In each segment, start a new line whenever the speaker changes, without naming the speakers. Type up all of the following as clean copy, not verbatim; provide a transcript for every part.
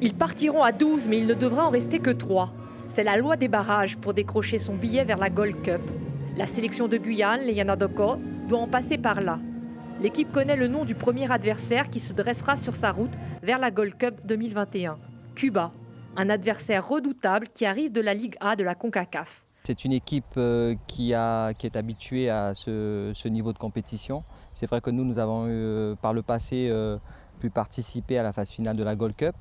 Ils partiront à 12, mais il ne devra en rester que 3. C'est la loi des barrages pour décrocher son billet vers la Gold Cup. La sélection de Guyane, les Yanadoko, doit en passer par là. L'équipe connaît le nom du premier adversaire qui se dressera sur sa route vers la Gold Cup 2021. Cuba, un adversaire redoutable qui arrive de la Ligue A de la CONCACAF.
C'est une équipe qui est habituée à ce niveau de compétition. C'est vrai que nous avons eu par le passé pu participer à la phase finale de la Gold Cup.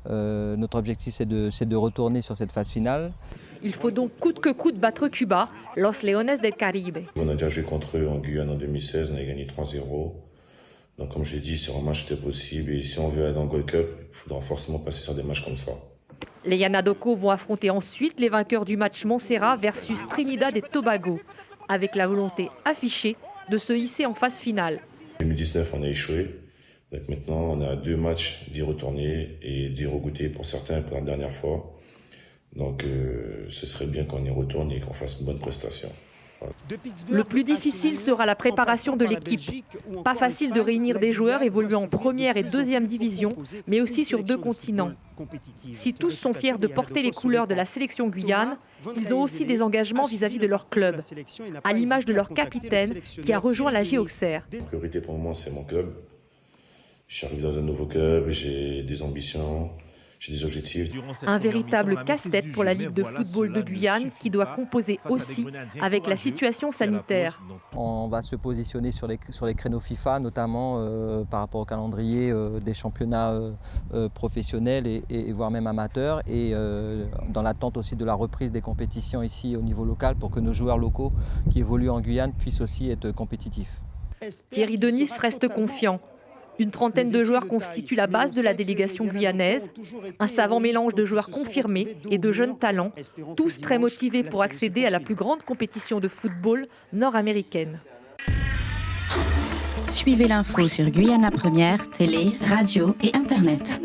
Notre objectif, c'est de retourner sur cette phase finale.
Il faut donc coûte que coûte battre Cuba, Los Leones del Caribe.
On a déjà joué contre eux en Guyane en 2016, on a gagné 3-0. Donc comme je l'ai dit, sur un match c'était possible. Et si on veut aller dans la Gold Cup, il faudra forcément passer sur des matchs comme ça.
Les Yanadoko vont affronter ensuite les vainqueurs du match Montserrat versus Trinidad et Tobago, avec la volonté affichée de se hisser en phase finale.
En 2019, on a échoué. Donc maintenant, on a 2 matchs d'y retourner et d'y regoûter pour certains pour la dernière fois. Donc ce serait bien qu'on y retourne et qu'on fasse une bonne prestation. Voilà.
Le plus difficile sera la préparation de l'équipe. Pas facile de réunir des joueurs évoluant en première et deuxième division, mais aussi sur 2 continents. Si tous sont fiers de porter les couleurs de la sélection Guyane, ils ont aussi des engagements vis-à-vis de leur club, à l'image de leur capitaine qui a rejoint la J Auxerre.
La priorité pour le moment, c'est mon club. Je suis arrivé dans un nouveau club, j'ai des ambitions. J'ai des objectifs.
Un véritable casse-tête pour la Ligue de football de Guyane qui doit composer aussi avec la situation sanitaire.
On va se positionner sur les créneaux FIFA, notamment par rapport au calendrier des championnats professionnels et voire même amateurs, et dans l'attente aussi de la reprise des compétitions ici au niveau local pour que nos joueurs locaux qui évoluent en Guyane puissent aussi être compétitifs.
Thierry Denis reste confiant. Une trentaine de joueurs constituent la base de la délégation guyanaise, un savant mélange de joueurs confirmés et de jeunes talents, tous très motivés pour accéder à la plus grande compétition de football nord-américaine.
Suivez l'info sur Guyana Première, télé, radio et internet.